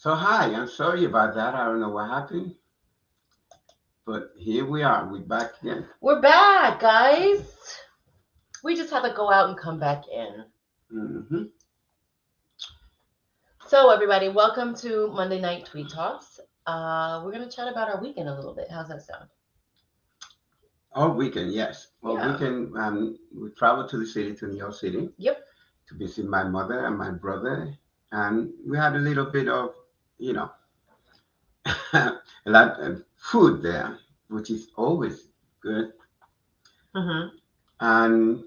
So hi, I'm sorry about that. I don't know what happened, but here we are. We're back again. We're back, guys. We just had to go out and come back in. Mm-hmm. So, everybody, welcome to Monday Night Tweed Talks. We're going to chat about our weekend a little bit. How's that sound? All weekend, yes. All Yeah. weekend, we traveled to the city, to New York City. Yep. To visit my mother and my brother, and we had a little bit of, a lot of food there, which is always good. Mm-hmm. And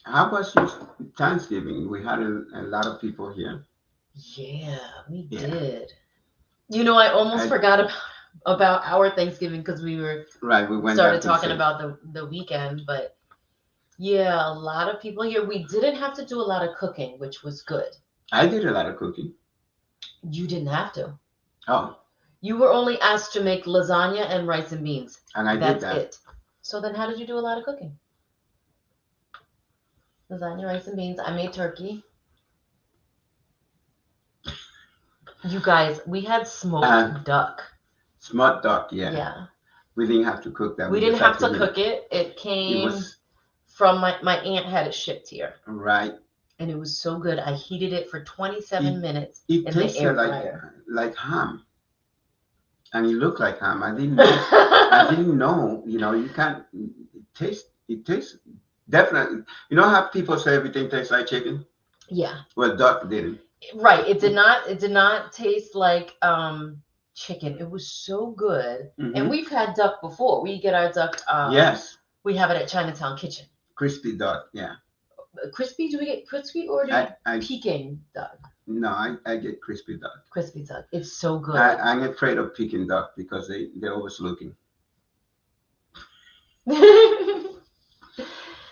how was your Thanksgiving? We had a lot of people here. Yeah, we did. You know, I almost forgot about our Thanksgiving because we started talking about the weekend, but yeah, a lot of people here. We didn't have to do a lot of cooking, which was good. I did a lot of cooking. You didn't have to. Oh. You were only asked to make lasagna and rice and beans. And I did that. That's it. So then how did you do a lot of cooking? Lasagna, rice and beans. I made turkey. You guys, we had smoked duck. Smoked duck, yeah. Yeah. We didn't have to cook that. We didn't have to cook it. It came from my aunt had it shipped here. Right. And it was so good. I heated it for 27 minutes in the air fryer. Like ham. And it looked like ham. I didn't know. I didn't know. You can't. It tastes definitely. You know how people say everything tastes like chicken? Yeah. Well, duck didn't. Right. It did not taste like chicken. It was so good. Mm-hmm. And we've had duck before. We get our duck. Yes. We have it at Chinatown Kitchen. Crispy duck. Yeah. Crispy? Do we get crispy or do we Peking duck? No, I get crispy duck. Crispy duck. It's so good. I'm afraid of Peking duck because they're always looking.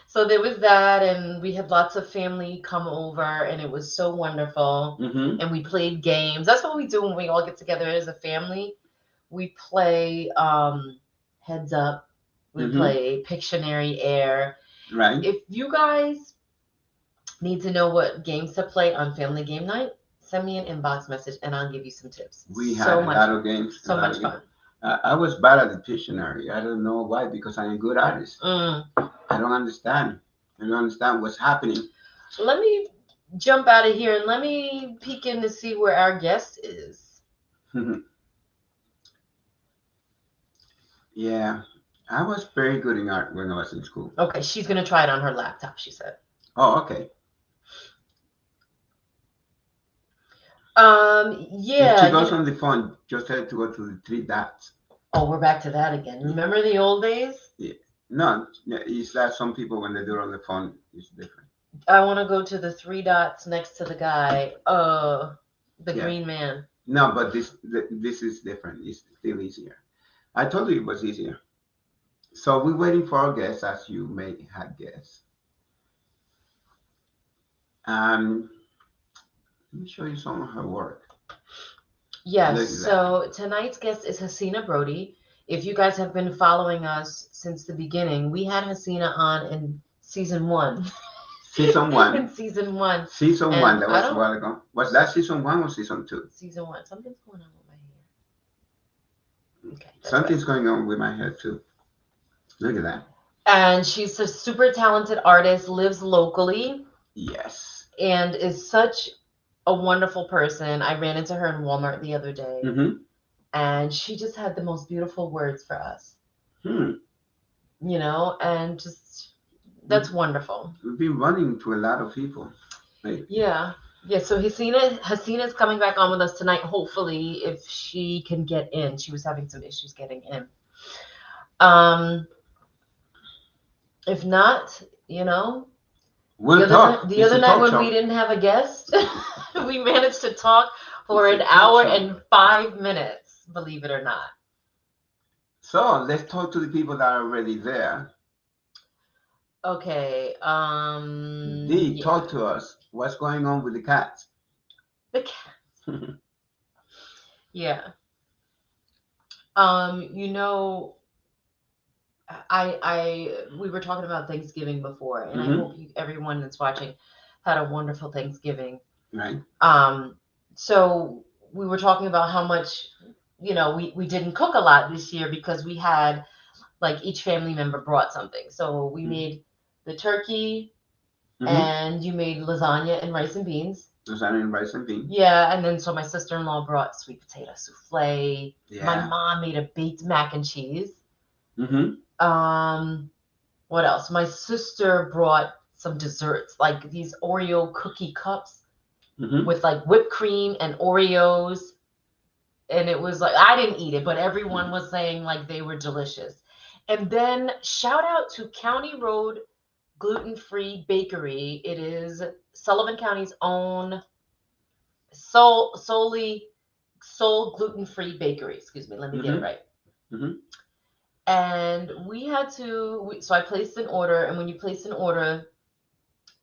So there was that, and we had lots of family come over, and it was so wonderful. Mm-hmm. And we played games. That's what we do when we all get together as a family. We play Heads Up. We play Pictionary Air. Right. If you guys need to know what games to play on family game night, send me an inbox message and I'll give you some tips. We had a lot of games. So much fun. I was bad at the Pictionary. I don't know why, because I'm a good artist. I don't understand. I don't understand what's happening. Let me jump out of here and let me peek in to see where our guest is. Yeah. I was very good in art when I was in school. Okay, she's going to try it on her laptop, she said. Oh, okay. Yeah. If she goes on the phone, just tell her to go to the 3 dots. Oh, we're back to that again. Remember the old days? Yeah. No, it's like some people, when they do it on the phone, it's different. I want to go to the 3 dots next to the guy, the green man. No, but this is different. It's still easier. I told you it was easier. So we're waiting for our guests, as you may have guessed. Let me show you some of her work. Yes, so tonight's guest is Hassina Brodie. If you guys have been following us since the beginning, we had Hassina on in season 1. Season 1. In season 1. Season 1, that was a while ago. Was that season 1 or season 2? Season 1. Something's going on with my hair. Okay. Something's going on with my hair too. Look at that. And she's a super talented artist, lives locally. Yes. And is such a wonderful person. I ran into her in Walmart the other day. Mm-hmm. And she just had the most beautiful words for us. And just, that's wonderful. We've been running to a lot of people. Yeah. So Hassina's coming back on with us tonight, hopefully, if she can get in. She was having some issues getting in. If not, We'll talk. The other night when we didn't have a guest, we managed to talk for an hour and 5 minutes, believe it or not. So let's talk to the people that are already there. Okay. Dee, talk to us. What's going on with the cats? The cats. Yeah. You know, we were talking about Thanksgiving before, and I hope everyone that's watching had a wonderful Thanksgiving. Right. So we were talking about how much, we didn't cook a lot this year because we had, like, each family member brought something. So we made the turkey, and you made lasagna and rice and beans. Lasagna and rice and beans. Yeah, and then so my sister-in-law brought sweet potato souffle. Yeah. My mom made a baked mac and cheese. What else? My sister brought some desserts, like these Oreo cookie cups with like whipped cream and Oreos. And it was like, I didn't eat it, but everyone was saying like they were delicious. And then shout out to County Road Gluten-Free Bakery. It is Sullivan County's own sole gluten-free bakery. Excuse me, let me get it right. And we had to, so I placed an order, and when you place an order,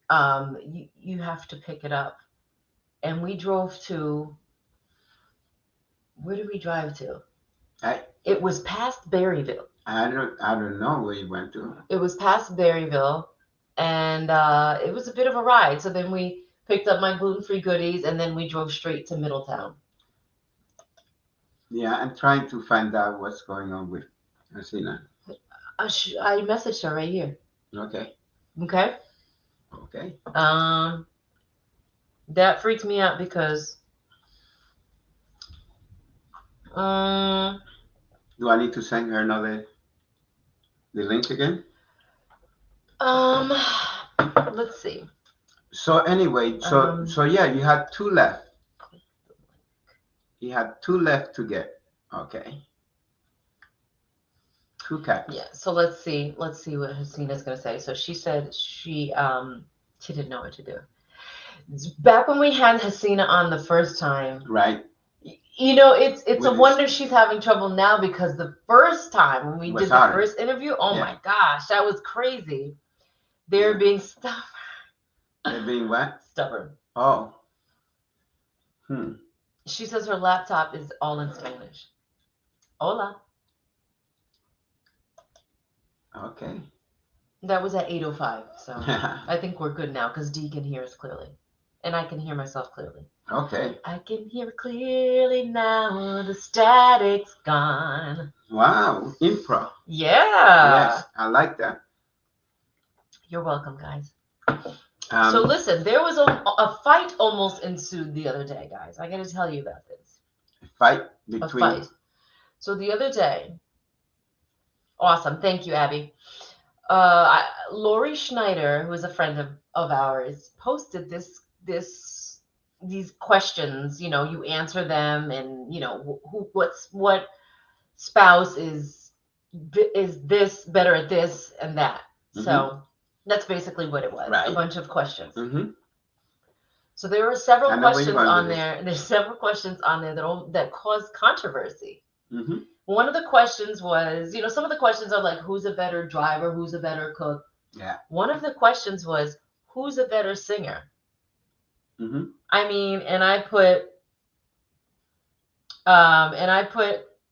you have to pick it up. And we drove to, where did we drive to? It was past Berryville. I don't know where you went to. It was past Berryville, and it was a bit of a ride. So then we picked up my gluten-free goodies, and then we drove straight to Middletown. Yeah, I'm trying to find out what's going on with Hassina. I messaged her right here. Okay. That freaks me out because do I need to send her the link again? Let's see. So anyway, so yeah, you had 2 left. You had 2 left to get. Okay. 2 cats. Yeah. So let's see what Hassina's gonna say. So she said she didn't know what to do. Back when we had Hassina on the first time, right? It's a wonder she's having trouble now, because the first time when we did the first interview, my gosh, that was crazy. They're being stubborn. They're being what? Stubborn. Oh. She says her laptop is all in Spanish. Hola. Okay. That was at 8:05, so I think we're good now because Dee can hear us clearly, and I can hear myself clearly. Okay. I can hear clearly now. The static's gone. Wow, improv. Yeah. Yes, I like that. You're welcome, guys. So listen, there was a fight almost ensued the other day, guys. I got to tell you about this. A fight between. A fight. So the other day. Awesome. Thank you, Abby. Lori Schneider, who is a friend of ours, posted these questions. You answer them, and what spouse is this better at this and that. So that's basically what it was. Right. A bunch of questions. So there were several questions on there. There's several questions on there that caused controversy. One of the questions was, some of the questions are like, who's a better driver? Who's a better cook? Yeah. One of the questions was, who's a better singer? I mean, and I put,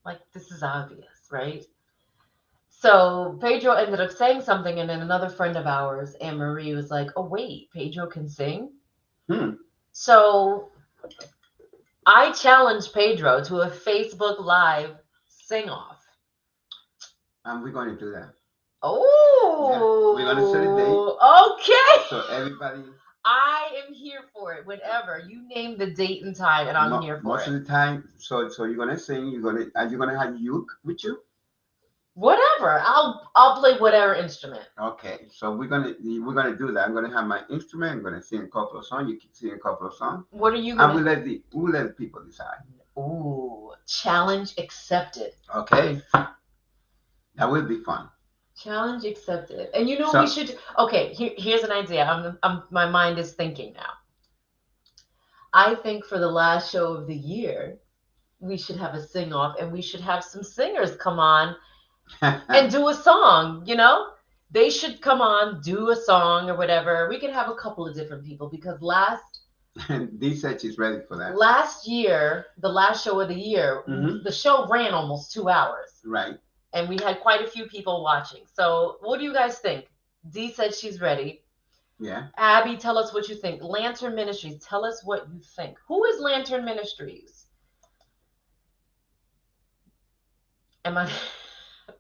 like, this is obvious, right? So Pedro ended up saying something, and then another friend of ours, Anne Marie, was like, oh, wait, Pedro can sing? So I challenged Pedro to a Facebook Live sing-off. And we're going to do that. Oh. Yeah, we're going to set a date. Okay. So everybody. I am here for it. Whenever you name the date and time, and I'm here for most it. Most of the time. So you're going to sing. Are you going to have uke with you? Whatever. I'll play whatever instrument. Okay. So we're gonna do that. I'm gonna have my instrument. I'm gonna sing a couple of songs. You can sing a couple of songs. What are you gonna? And we'll let the people decide. Ooh, challenge accepted. Okay. That will be fun. Challenge accepted. And you know, we should. Okay, here's an idea. My mind is thinking now. I think for the last show of the year, we should have a sing off, and we should have some singers come on and do a song. You know, they should come on, do a song or whatever. We could have a couple of different people because Dee said she's ready for that. Last year, the last show of the year, the show ran almost 2 hours. Right. And we had quite a few people watching. So what do you guys think? Dee said she's ready. Yeah. Abby, tell us what you think. Lantern Ministries, tell us what you think. Who is Lantern Ministries? Am I?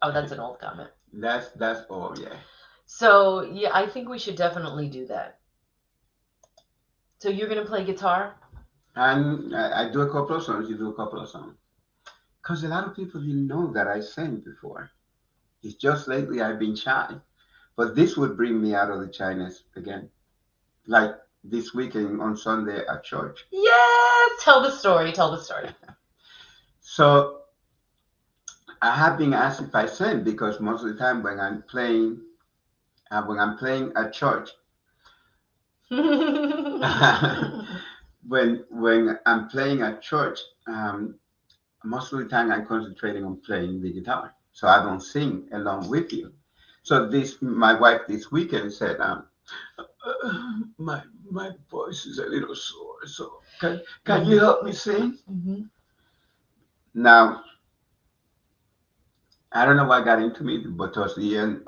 Oh, that's an old comment. That's old, yeah. So yeah, I think we should definitely do that. So you're gonna play guitar? And I do a couple of songs. You do a couple of songs. Because a lot of people didn't know that I sang before. It's just lately I've been shy. But this would bring me out of the shyness again. Like this weekend on Sunday at church. Yes! Tell the story. So I have been asked if I sing because most of the time when I'm playing at church, when I'm playing at church, most of the time I'm concentrating on playing the guitar, so I don't sing along with you. So my wife this weekend said, my voice is a little sore, so can you help me sing? Mm-hmm. Now, I don't know what got into me, but towards the end,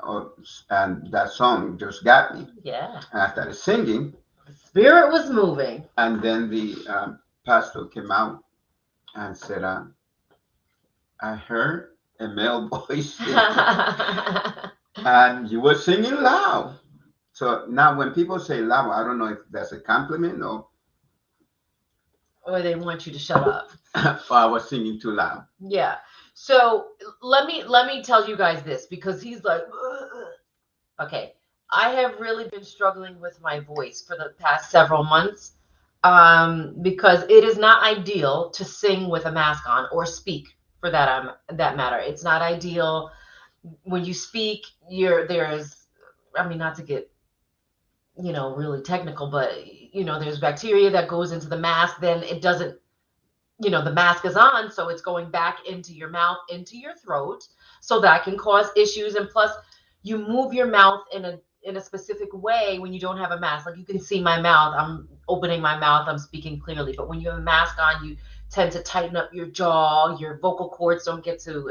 and that song just got me. Yeah. And I started singing. The spirit was moving. And then the pastor came out and said, I heard a male voice and you were singing loud. So now when people say loud, I don't know if that's a compliment or they want you to shut up. Or I was singing too loud. Yeah. So let me tell you guys this, because he's like, ugh. Okay, I have really been struggling with my voice for the past several months, because it is not ideal to sing with a mask on or speak for that matter. It's not ideal when you speak. Not to get really technical, but there's bacteria that goes into the mask. Then it doesn't. The mask is on, so it's going back into your mouth, into your throat, so that can cause issues. And plus, you move your mouth in a specific way when you don't have a mask. Like, you can see my mouth. I'm opening my mouth. I'm speaking clearly. But when you have a mask on, you tend to tighten up your jaw. Your vocal cords don't get to,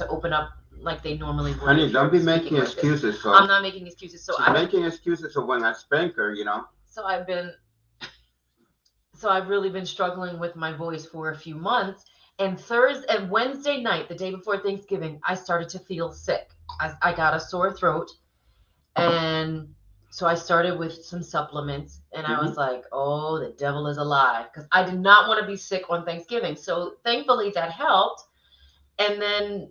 open up like they normally would. Honey, don't be making excuses. So I'm not making excuses. So I'm making excuses. So when I spank her, So I've really been struggling with my voice for a few months. And Wednesday night, the day before Thanksgiving, I started to feel sick. I got a sore throat. And so I started with some supplements. And I was like, oh, the devil is alive. Because I did not want to be sick on Thanksgiving. So thankfully that helped. And then,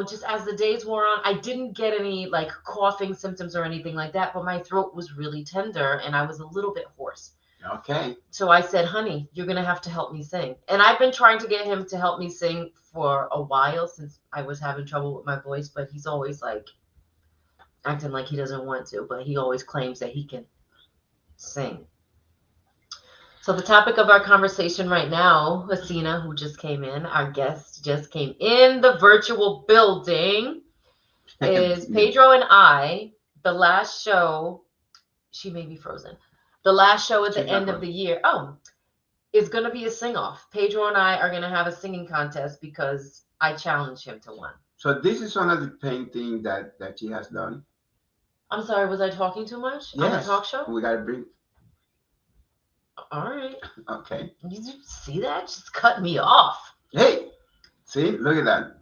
just as the days wore on, I didn't get any like coughing symptoms or anything like that. But my throat was really tender and I was a little bit hoarse. Okay. So I said, honey, you're going to have to help me sing. And I've been trying to get him to help me sing for a while since I was having trouble with my voice. But he's always like acting like he doesn't want to. But he always claims that he can sing. So the topic of our conversation right now, Hassina, who just came in, our guest just came in the virtual building, is Pedro and I. The last show, she may be frozen. The last show at the end of the year, is going to be a sing-off. Pedro and I are going to have a singing contest because I challenged him to one. So this is one of the paintings that she has done. I'm sorry, was I talking too much? Yes. On the talk show? We got to bring. All right. Okay. You see that? Just cut me off. Hey, see? Look at that.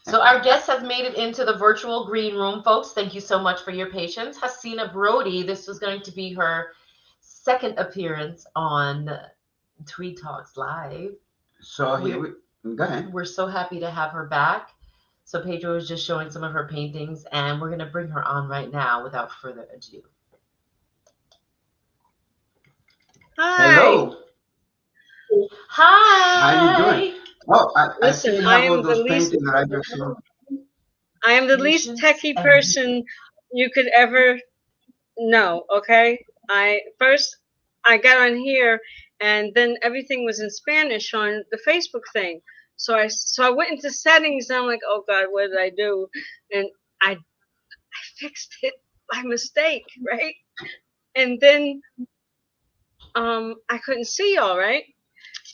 So our guest has made it into the virtual green room, folks. Thank you so much for your patience. Hassina Brodie, this was going to be her second appearance on Tweed Talks Live. So go ahead. We're so happy to have her back. So Pedro is just showing some of her paintings, and we're going to bring her on right now without further ado. Hi. Hello. Hi. How you doing? Oh, I see you have all those paintings that I just saw. I am the least techie person you could ever know. Okay, I got on here, and then everything was in Spanish on the Facebook thing. So I went into settings, and I'm like, oh God, what did I do? And I fixed it by mistake, right? And then I couldn't see y'all, right?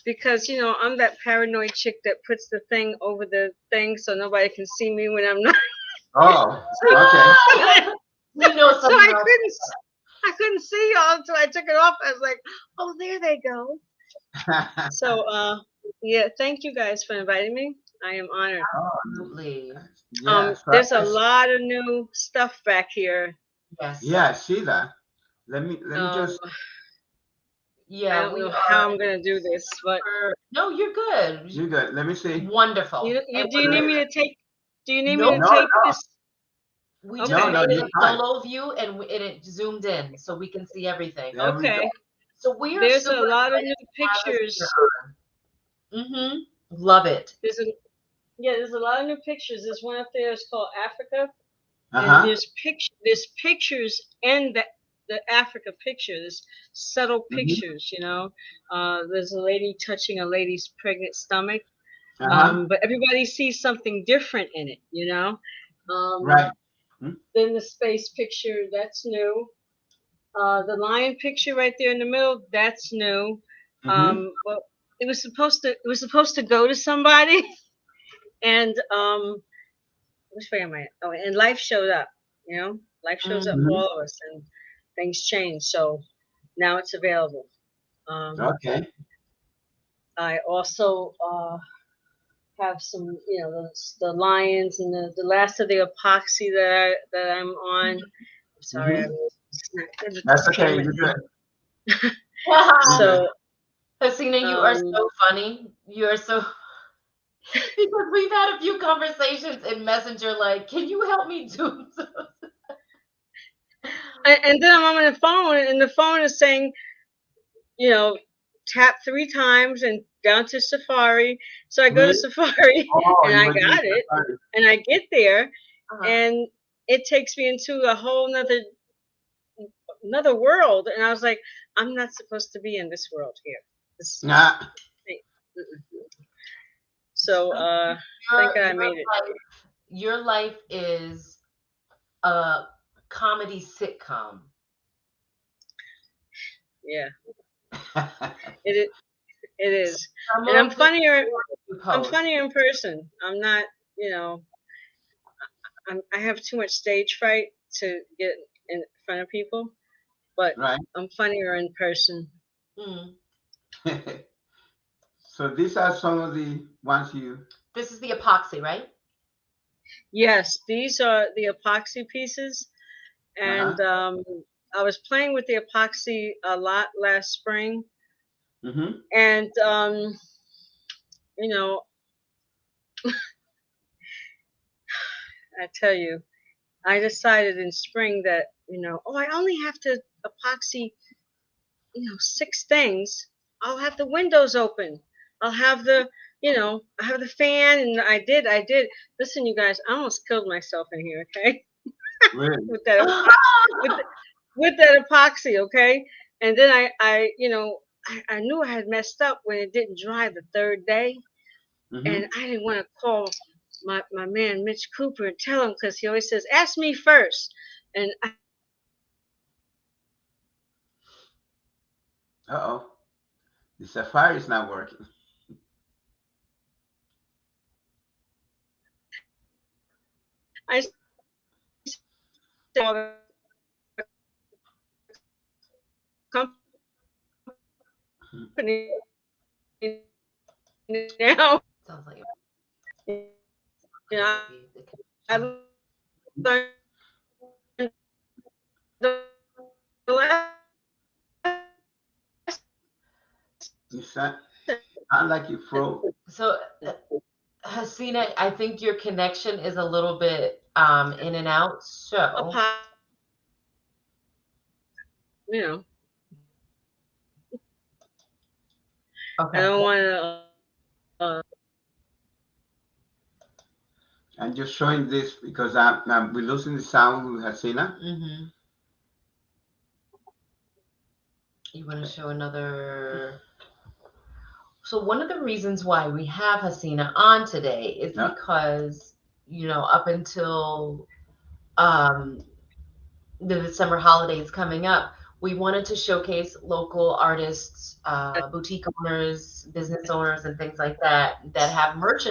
Because I'm that paranoid chick that puts the thing over the thing so nobody can see me when I'm not. Oh, okay. We know so I couldn't see y'all until I took it off. I was like, oh, there they go. So yeah, thank you guys for inviting me. I am honored. Absolutely. There's a lot of new stuff back here. Yes. Yeah, I see that. Let me just. Yeah, I don't know how I'm gonna do this, but no, you're good. You're good. Let me see. Wonderful. Do you need me to take? Do you need me to take this? We just made it a solo view, and it zoomed in, so we can see everything. Okay. So there's a lot of new pictures. Love it. There's a lot of new pictures. There's one up there. It's called Africa. And there's pictures in the Africa picture. There's subtle pictures. There's a lady touching a lady's pregnant stomach. But everybody sees something different in it. Right. Then the space picture, that's new. The lion picture right there in the middle, that's new. Well, it was supposed to go to somebody, and which way am I at? Oh, and life showed up. Life shows up for all of us, and things change. So now it's available. Okay. I also have some, the lions and the last of the epoxy that I'm on. I'm sorry, that's okay. You're good. So, Hassina, you are so funny. You are so. Because we've had a few conversations in Messenger, like, can you help me do this? And then I'm on the phone, and the phone is saying, tap 3 times and down to Safari. So I go to Safari, and I got it, and I get there, and it takes me into a whole another world, and I was like, I'm not supposed to be in this world here. So thank God I made it. Your life is a comedy sitcom. Yeah. It is. And I'm funnier in person. I'm not, I have too much stage fright to get in front of people, but I'm funnier in person. So these are some of the ones This is the epoxy, right? Yes, these are the epoxy pieces, and I was playing with the epoxy a lot last spring, and I tell you, I decided in spring that I only have to epoxy 6 things. I'll have the windows open. I'll have the I have the fan, and I did. Listen, you guys, I almost killed myself in here. Okay. Really? with that epoxy, okay? And then I knew I had messed up when it didn't dry the 3rd day, and I didn't want to call my man Mitch Cooper and tell him, because he always says, "Ask me first." And the Safari is not working. I saw the company now. Sounds like I learned the You sound like you froze. So, Hassina, I think your connection is a little bit in and out. So, okay. I don't want to. I'm just showing this because we're losing the sound with Hassina. Mm-hmm. You want to show another? So one of the reasons why we have Hassina on today is because, up until the December holidays coming up, we wanted to showcase local artists, boutique owners, business owners, and things like that have merch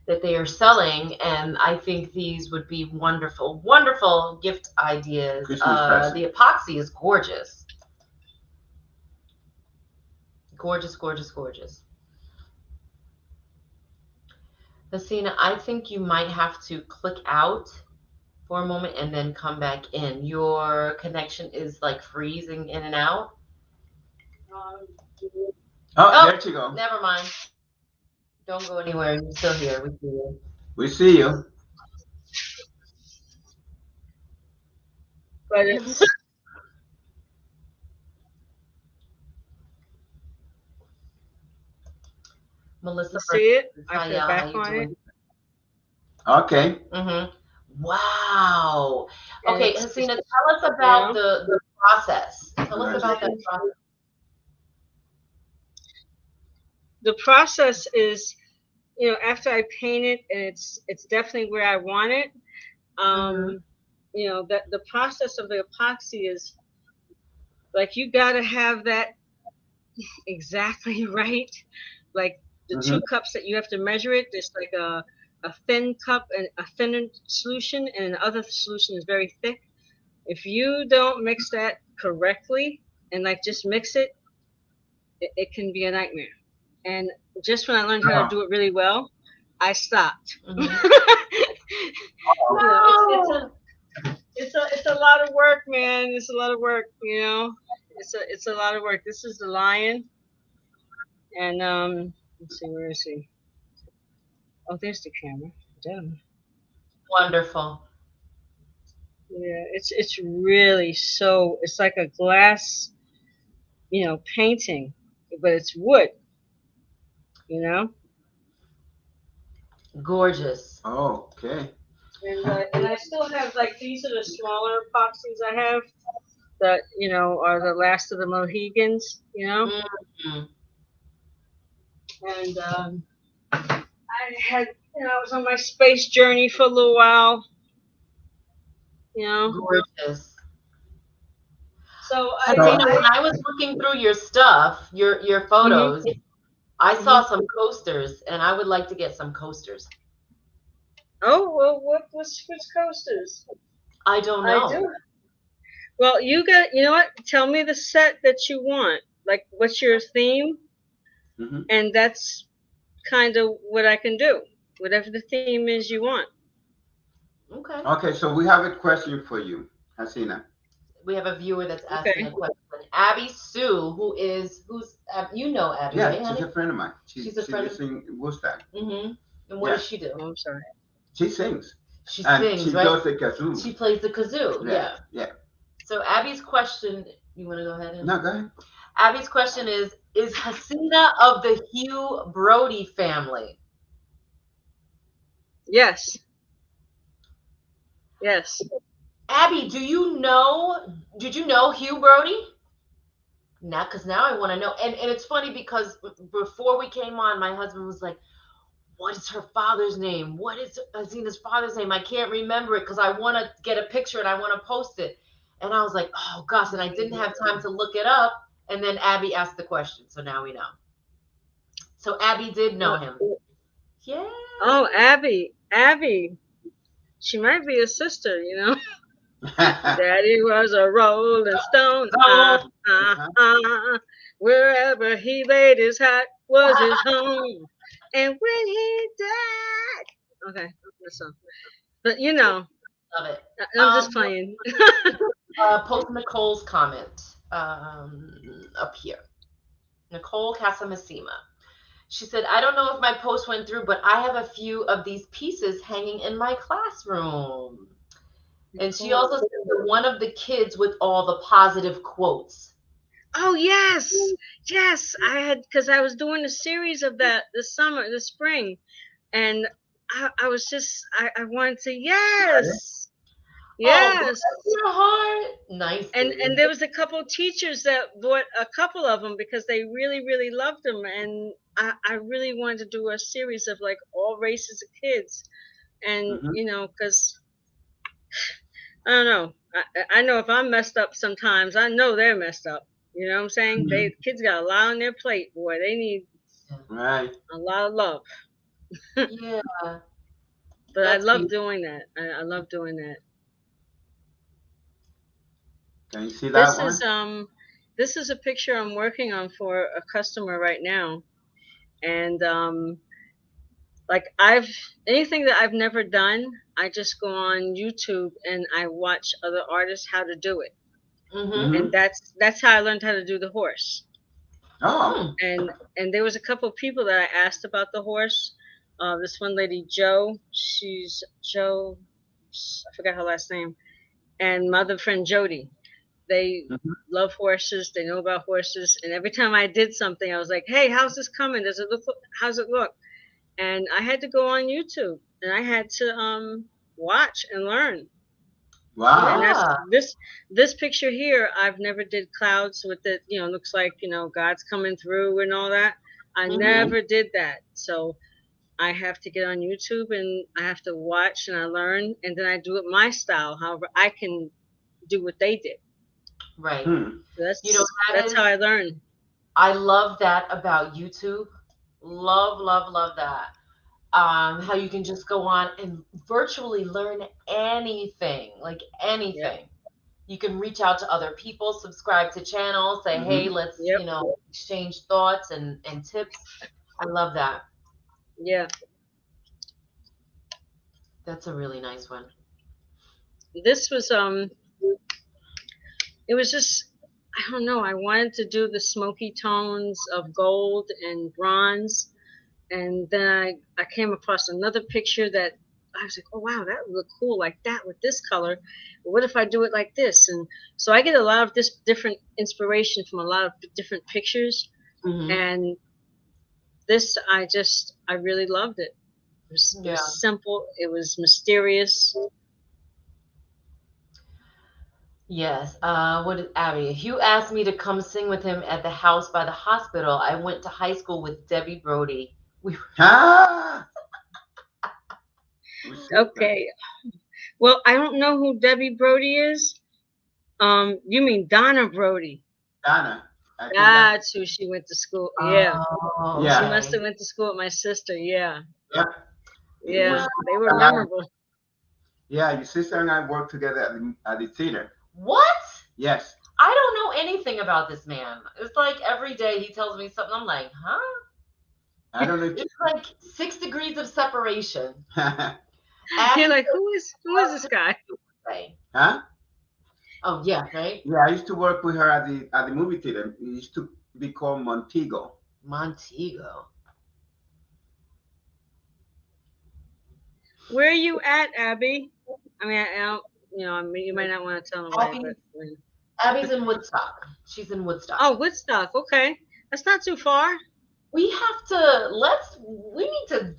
that they are selling. And I think these would be wonderful, wonderful gift ideas. The epoxy is gorgeous. Gorgeous, gorgeous, gorgeous. Hassina, I think you might have to click out for a moment and then come back in. Your connection is like freezing in and out. There you go. Never mind. Don't go anywhere. You're still here. We see you. We see you. But it's... Melissa, see it? I feel back on it. Okay. Mm-hmm. Wow. Okay, Hassina, tell us about the process. Tell us about that process. The process is, after I paint it, and it's definitely where I want it. The process of the epoxy is like, you got to have that exactly right. Like the 2 cups that you have to measure it. There's like a thin cup and a thinner solution, and the other solution is very thick. If you don't mix that correctly and like just mix it, it can be a nightmare. And just when I learned how to do it really well, I stopped. It's a lot of work, man. It's a lot of work, It's a lot of work. This is the lion, and let's see, where is he? Oh, there's the camera. Damn. Wonderful. Yeah, it's really so. It's like a glass, painting, but it's wood. Gorgeous. Oh, okay. And I still have, like, these are the smaller epoxies I have that are the last of the Mohegans. Mm-hmm. And I had, I was on my space journey for a little while. Gorgeous. So when I was looking through your stuff, your photos, I saw some coasters, and I would like to get some coasters. Oh, well, which coasters? I don't know. I do. Well, you know what? Tell me the set that you want. Like, what's your theme? And that's kind of what I can do. Whatever the theme is you want. Okay. Okay, so we have a question for you, Hassina. We have a viewer that's asking a question. Abby Sue, who's Abby, Yeah, right, she's a friend of mine. She's a friend. She lives in Woodstock. And what does she do? Oh, I'm sorry. She sings. She sings, she right? does the kazoo. She plays the kazoo. Yeah. So Abby's question, you want to go ahead? No, go ahead. Abby's question is Hassina of the Hugh Brodie family? Yes. Yes. Abby, did you know Hugh Brodie? Because now I want to know. And it's funny because before we came on, my husband was like, what is her father's name? What is Hassina's father's name? I can't remember it because I want to get a picture and I want to post it. And I was like, oh, gosh. And I didn't have time to look it up. And then Abby asked the question. So now we know. So Abby did know him. Yeah. Oh, Abby. She might be a sister, Daddy was a rolling stone. Wherever he laid his hat was his home. And when he died. Okay, that's all. But Love it. I'm just playing. Post Nicole's comment up here. Nicole Casamasima. She said, I don't know if my post went through, but I have a few of these pieces hanging in my classroom. And she also said one of the kids with all the positive quotes. Oh, yes. Yes. I had, because I was doing a series of that this spring. And I was just, I wanted to, yes. Yes. Oh, your heart. Nice. And there was a couple of teachers that bought a couple of them because they really, really loved them. And I really wanted to do a series of like all races of kids. And, you know, because I don't know. I know if I'm messed up sometimes, I know they're messed up. You know what I'm saying? Kids got a lot on their plate, boy. They need a lot of love. Yeah. But I love doing that. I love doing that. Can you see that one? This is a picture I'm working on for a customer right now, and like anything that I've never done, I just go on YouTube and I watch other artists how to do it, and that's how I learned how to do the horse. Oh. And there was a couple of people that I asked about the horse. This one lady, Jo, she's Jo, I forgot her last name, and my other friend Jody. They love horses. They know about horses. And every time I did something, I was like, "Hey, how's this coming? Does it look? How's it look?" And I had to go on YouTube and I had to watch and learn. Wow. And that's this picture here. I've never did clouds with it. You know, looks like God's coming through and all that. I never did that. So I have to get on YouTube and I have to watch and I learn and then I do it my style. However, I can do what they did. Right. That's how I learn. I love that about YouTube. Love that. How you can just go on and virtually learn anything, like anything. Yep. You can reach out to other people, subscribe to channels, say, hey, let's, exchange thoughts and tips. I love that. Yeah. That's a really nice one. This was, it was just, I don't know, I wanted to do the smoky tones of gold and bronze. And then I came across another picture that I was like, oh, wow, that would look cool like that with this color. But what if I do it like this? And so I get a lot of this different inspiration from a lot of different pictures. And this, I really loved it. It was simple. It was mysterious. Yes. What is Abby? Hugh asked me to come sing with him at the house by the hospital. I went to high school with Debbie Brodie. Okay. Well, I don't know who Debbie Brodie is. You mean Donna Brodie? Donna. That's who she went to school. Yeah. Yeah. She must have went to school with my sister. Yeah. Yeah. Yeah. They were memorable. Yeah, your sister and I worked together at the theater. What? Yes. I don't know anything about this man. It's like every day he tells me something. I'm like, huh? I don't know. It's like 6 degrees of separation. You're like, who is this guy? Huh? Oh yeah, right. Yeah, I used to work with her at the movie theater. It used to be called Montego. Montego. Where are you at, Abby? I mean, I don't, you might not want to tell nobody. Abby's in Woodstock. She's in Woodstock. Oh, Woodstock. Okay, that's not too far. We have to. We need to.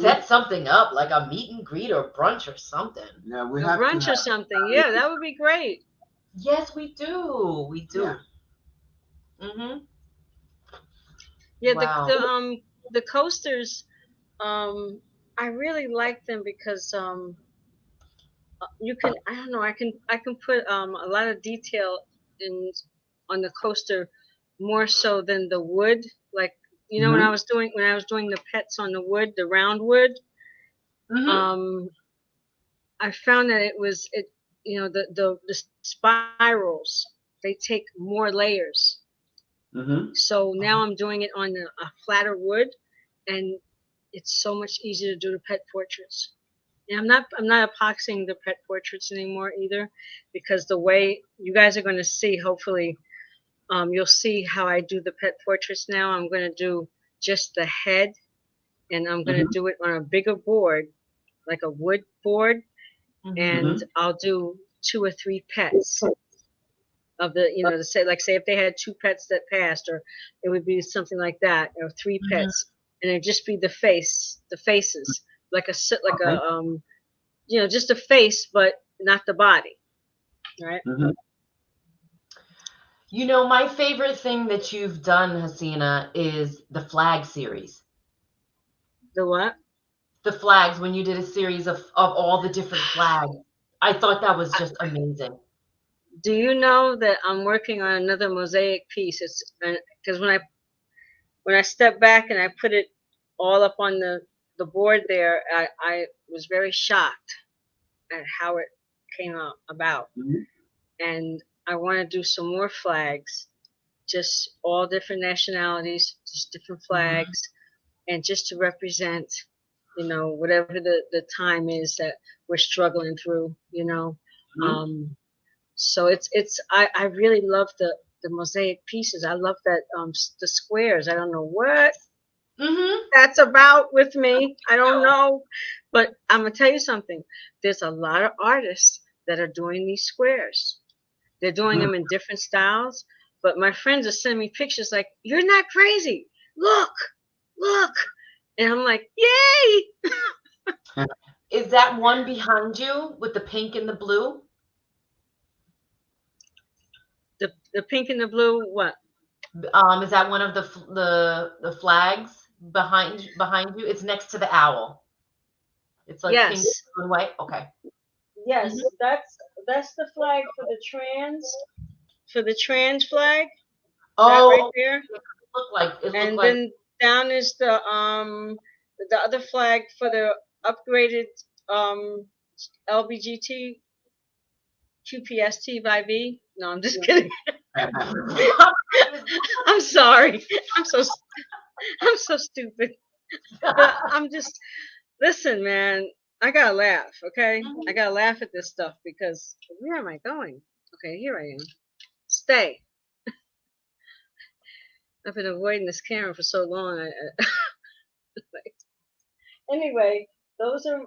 Set something up like a meet and greet or brunch or something. Yeah, we have brunch or something. Yeah, that would be great. Yes, we do. We do. Yeah. Yeah, wow. The coasters, I really like them because you can, I don't know, I can put a lot of detail on the coaster more so than the wood. Like, when I was doing the pets on the wood, the round wood, I found that the spirals, they take more layers. So now I'm doing it on a flatter wood, and it's so much easier to do the pet portraits. And I'm not epoxying the pet portraits anymore either, because the way you guys are going to see, hopefully, you'll see how I do the pet portraits now. I'm going to do just the head, and I'm going to do it on a bigger board, like a wood board, and I'll do 2 or 3 pets of the, say if they had 2 pets that passed, or it would be something like that, or 3 pets, and it'd just be the faces. like a just a face, but not the body, right? Mm-hmm. You know, my favorite thing that you've done, Hassina, is the flag series. The what? The flags, when you did a series of all the different flags. I thought that was just amazing. Do you know that I'm working on another mosaic piece? It's because when I stepped back and I put it all up on the board there, I was very shocked at how it came about. Mm-hmm. And I want to do some more flags, just all different nationalities, just different flags, and just to represent, whatever the time is that we're struggling through, So I really love the mosaic pieces. I love that the squares. I don't know what that's about with me. I don't know, but I'm gonna tell you something. There's a lot of artists that are doing these squares. They're doing them in different styles. But my friends are sending me pictures like, "You're not crazy. Look, and I'm like, "Yay!" Is that one behind you with the pink and the blue? The pink and the blue, what? Is that one of the flags behind you? It's next to the owl. It's like yes. pink and white. Okay. Yes, that's the flag for the trans flag. Oh, right there. It and then down is the other flag for the upgraded LBGT QPST by B. No, I'm just kidding. I'm sorry. I'm so stupid. But I'm just listen, man. I gotta laugh, okay? I gotta laugh at this stuff because where am I going? Okay, here I am. Stay. I've been avoiding this camera for so long. Anyway, those are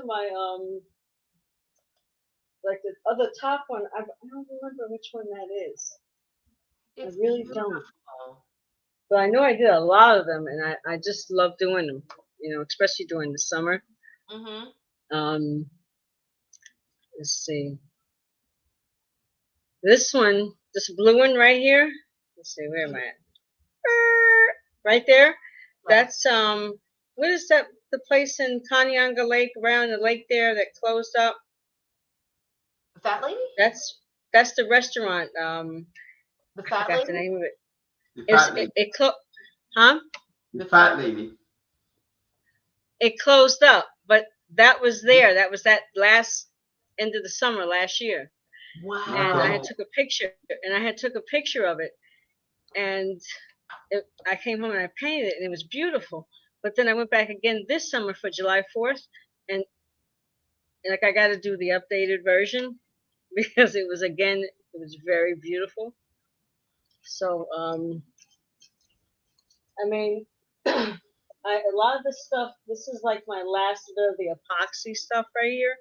my like the other top one. I don't remember which one that is. I really don't. But I know I did a lot of them, and I just love doing them. Especially during the summer. Let's see. This one, this blue one right here. Let's see, where am I at? Right there. That's what is that? The place in Kanyanga Lake, around the lake there that closed up. The Fat Lady. That's the restaurant. The Fat Lady. The name of it. The Fat Lady. It closed. Huh? The Fat Lady. It closed up, but that was there. That was that last end of the summer last year. Wow. And I had took a picture of it, and I came home and I painted it, and it was beautiful. But then I went back again this summer for July 4th, and like I got to do the updated version because it was very beautiful. So I mean, a lot of this stuff. This is like my last bit of the epoxy stuff right here.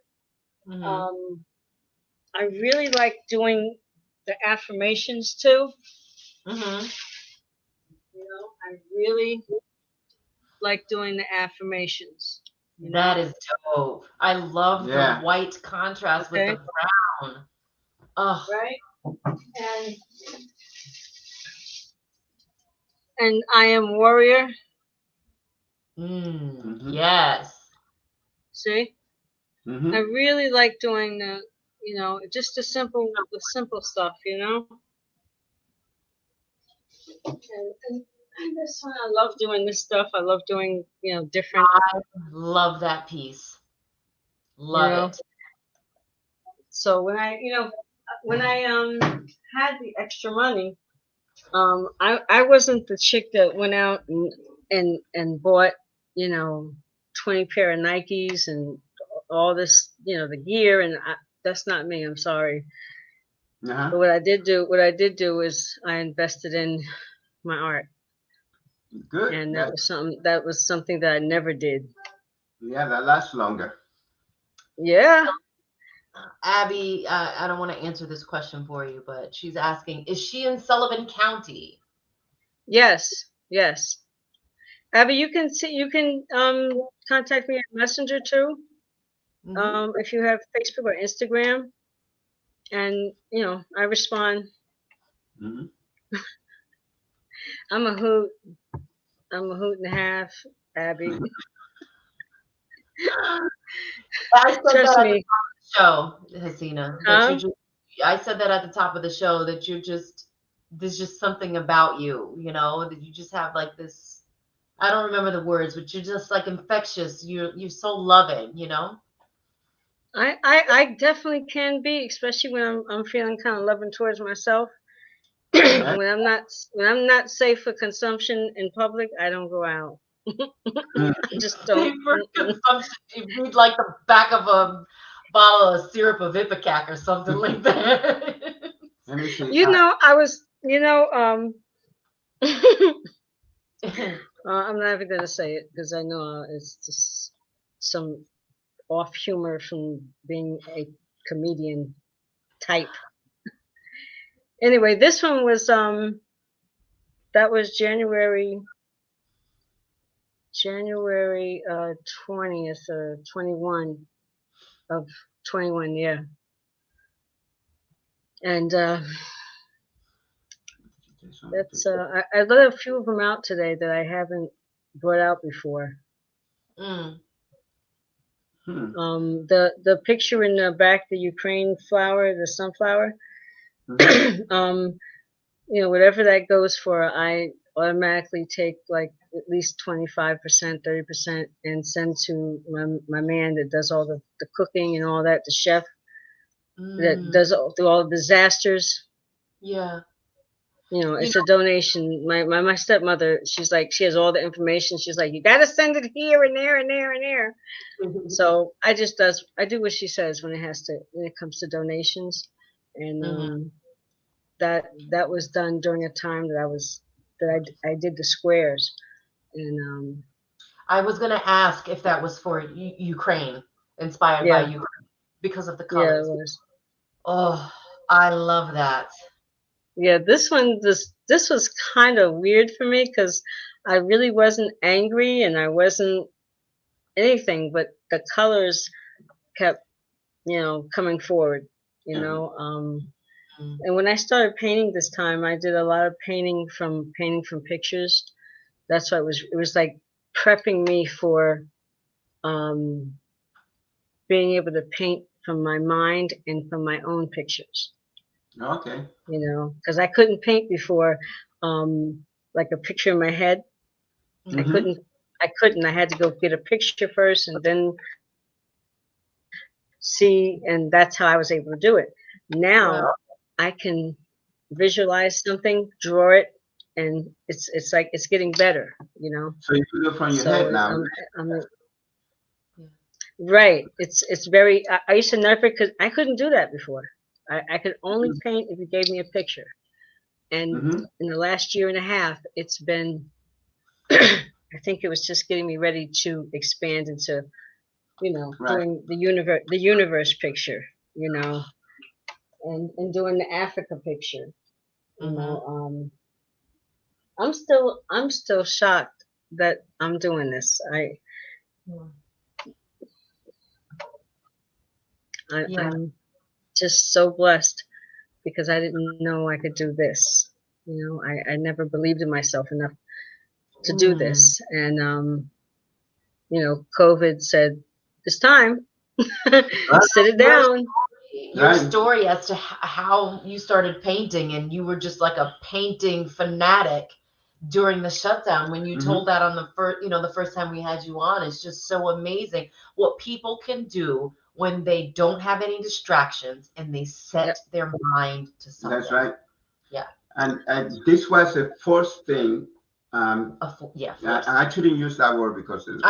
I really like doing the affirmations too. I really like doing the affirmations. That is dope. I love the white contrast with the brown. Oh. Right? And I am warrior. Yes. See? I really like doing the, just the simple stuff, And this one, I love doing this stuff. I love doing, different. I love that piece. Love it. So when I had the extra money, I wasn't the chick that went out and bought, 20 pair of Nikes and all this, the gear, and that's not me. I'm sorry. But what I did do is I invested in my art. Good. And that was something that I never did. Yeah, that lasts longer. Yeah. Abby, I don't want to answer this question for you, but she's asking, is she in Sullivan County? Yes. Abby, you can contact me on Messenger too. If you have Facebook or Instagram, and I respond. I'm a hoot. I'm a hoot and a half, Abby. I said Trust that me. At the top of the show, Hassina. I said that at the top of the show that there's just something about you, that you just have like this. I don't remember the words, but you're just like infectious. You're so loving, I definitely can be, especially when I'm feeling kind of loving towards myself. when I'm not safe for consumption in public, I don't go out. I just don't. For consumption, you need like the back of a bottle of syrup of Ipecac or something like that. I was, I'm not even gonna say it because I know it's just some off humor from being a comedian type. Anyway, this one was that was January 20th or 21 of 21, yeah. And that's I let a few of them out today that I haven't brought out before. The picture in the back, the Ukraine flower, the sunflower, whatever that goes for, I automatically take like at least 25%, 30% and send to my man that does all the cooking and all that, the chef that does through all the disasters. Yeah. It's a donation. My stepmother, she's like, she has all the information. She's like, you got to send it here and there and there and there. So I do what she says when it comes to donations. And that was done during a time that I did the squares. And I was going to ask if that was for Ukraine, inspired by Ukraine because of the colors. Yeah, it was. Oh, I love that. Yeah, this was kind of weird for me because I really wasn't angry and I wasn't anything, but the colors kept, coming forward, And when I started painting this time, I did a lot of painting from pictures. That's why it was like prepping me for being able to paint from my mind and from my own pictures. Okay. Because I couldn't paint before, like a picture in my head. I couldn't. I had to go get a picture first and then see, and that's how I was able to do it. Now I can visualize something, draw it, and it's like it's getting better, So you do it from your head now. Right. It's very. I used to never because I couldn't do that before. I could only paint if you gave me a picture. And in the last year and a half, it's been, I think it was just getting me ready to expand into, doing the universe picture, and doing the Africa picture. I'm still shocked that I'm doing this. I'm just so blessed because I didn't know I could do this. I never believed in myself enough to do this. And, COVID said, it's time. Sit it down. Your story as to how you started painting and you were just like a painting fanatic during the shutdown when you told that on the first time we had you on. It's just so amazing what people can do when they don't have any distractions and they set their mind to something. That's right. Yeah. And this was the first thing. I shouldn't use that word because it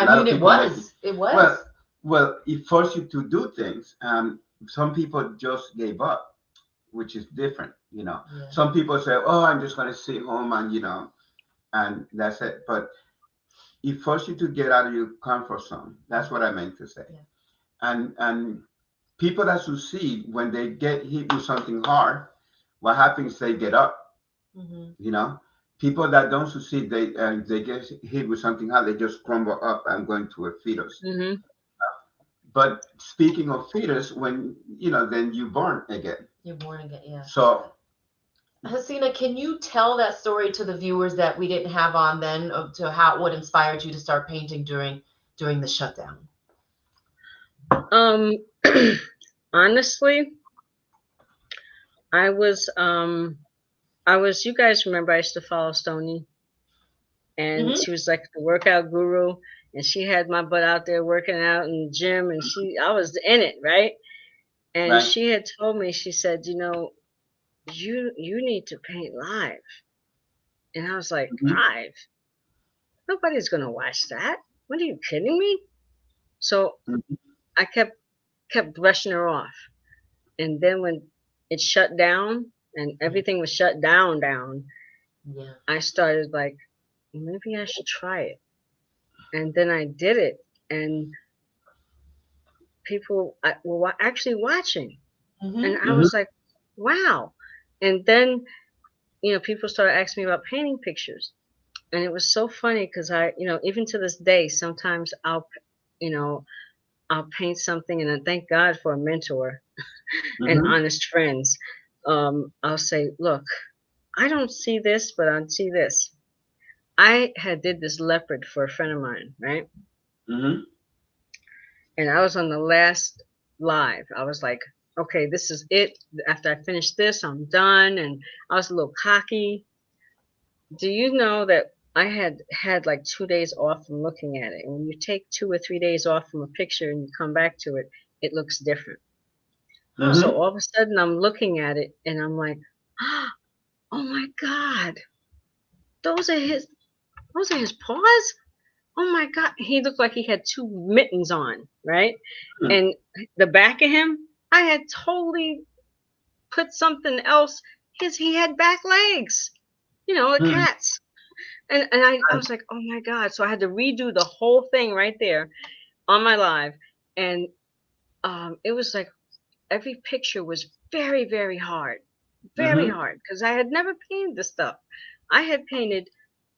was. Well, it forced you to do things. Some people just gave up, which is different. Some people say, "Oh, I'm just going to sit home and and that's it." But it forced you to get out of your comfort zone. That's what I meant to say. Yeah. And people that succeed, when they get hit with something hard, what happens? They get up. people that don't succeed, they get hit with something hard, they just crumble up and go into a fetus. Mm-hmm. But speaking of fetus, when then you're born again. You're born again, yeah. So, Hassina, can you tell that story to the viewers that we didn't have on then, to what inspired you to start painting during the shutdown? Honestly, I was you guys remember I used to follow Stony, and she was like the workout guru, and she had my butt out there working out in the gym, and I was in it, right? And she had told me, she said, you need to paint live. And I was like, live? Nobody's gonna watch that. What, are you kidding me? So I kept brushing her off. And then when it shut down and everything was shut down, yeah, I started like, maybe I should try it. And then I did it, and people were actually watching. And I was like, wow. And then, people started asking me about painting pictures. And it was so funny because even to this day, sometimes I'll paint something, and I thank God for a mentor and honest friends. I'll say, look, I don't see this, but I see this. I had did this leopard for a friend of mine, right? And I was on the last live. I was like, okay, this is it. After I finish this, I'm done. And I was a little cocky. Do you know that I had like 2 days off from looking at it? And when you take 2 or 3 days off from a picture and you come back to it, it looks different. So all of a sudden I'm looking at it and I'm like, oh my God, those are his paws. Oh my God. He looked like he had 2 mittens on, right? And the back of him, I had totally put something else. He had back legs, a cat's. And I was like, oh my God. So I had to redo the whole thing right there on my live. And it was like every picture was very, very hard. Very hard. Because I had never painted this stuff. I had painted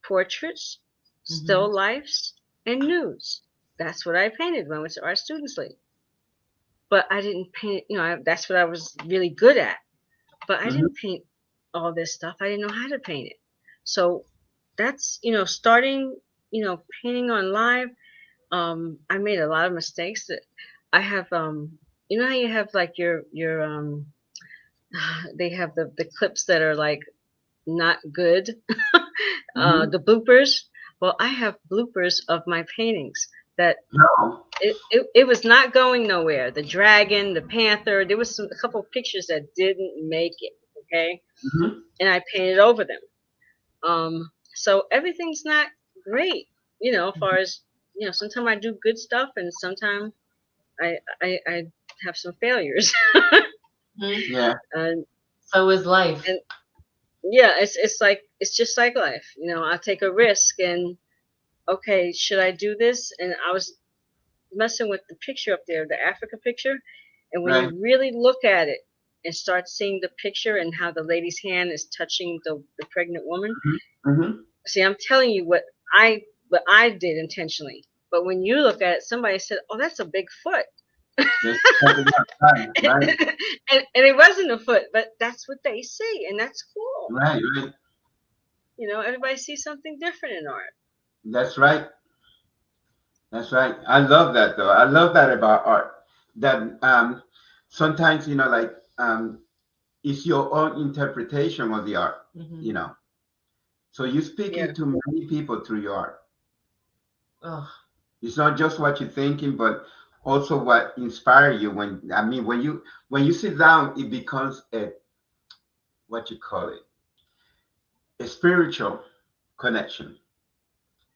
portraits, still lifes, and nudes. That's what I painted when I went to Art Students League. But I didn't paint, that's what I was really good at. But I didn't paint all this stuff. I didn't know how to paint it. So that's, starting, painting on live. I made a lot of mistakes. That I have, how you have like your they have the clips that are like not good, the bloopers. Well, I have bloopers of my paintings that it was not going nowhere. The dragon, the panther, there was a couple of pictures that didn't make it. Okay. And I painted over them. So everything's not great, as far as, sometimes I do good stuff and sometimes I have some failures. Yeah. And so is life. And yeah, it's just like life. I take a risk and, okay, should I do this? And I was messing with the picture up there, the Africa picture. And when you really look at it and start seeing the picture and how the lady's hand is touching the pregnant woman. See, I'm telling you what I did intentionally. But when you look at it, somebody said, oh, that's a big foot. And it wasn't a foot, but that's what they see, and that's cool. Right. Everybody sees something different in art. That's right. I love that, though. I love that about art. That sometimes, it's your own interpretation of the art. So you're speaking to many people through your art. It's not just what you're thinking, but also what inspires you. When you sit down, it becomes a spiritual connection.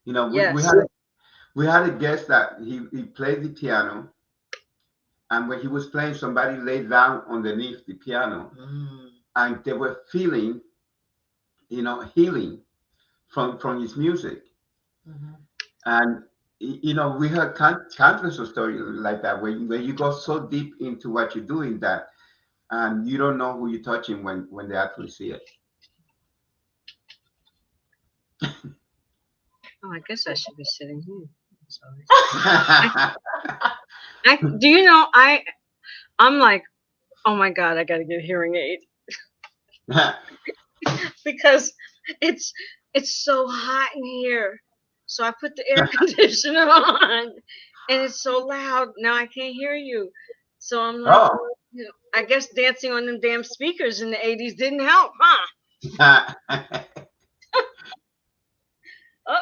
We had a guest that he played the piano, and when he was playing, somebody laid down underneath the piano, and they were feeling, healing from his music. And we heard countless of stories like that, where you go so deep into what you're doing that you don't know who you're touching when they actually see it. Oh, I guess I should be sitting here. Sorry. Do you know, I'm like, oh my God, I got to get a hearing aid. Because it's so hot in here. So I put the air conditioner on and it's so loud. Now I can't hear you. So I'm like, you know, I guess dancing on them damn speakers in the 80s didn't help, huh? Oh,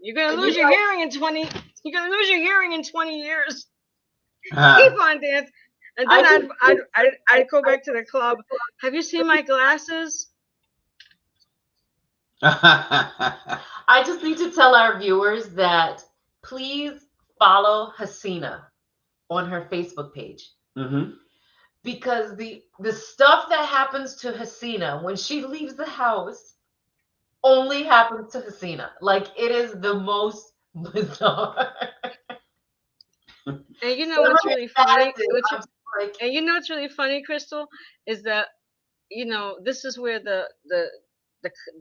you're gonna lose your hearing in 20. You're gonna lose your hearing in 20 years. Keep on dancing. And then I'd go back to the club. Have you seen my glasses? I just need to tell our viewers that please follow Hassina on her Facebook page. Mm-hmm. Because the stuff that happens to Hassina when she leaves the house only happens to Hassina. Like, it is the most bizarre. And you know what's really funny? And you know what's really funny, Crystal, is that, you know, this is where the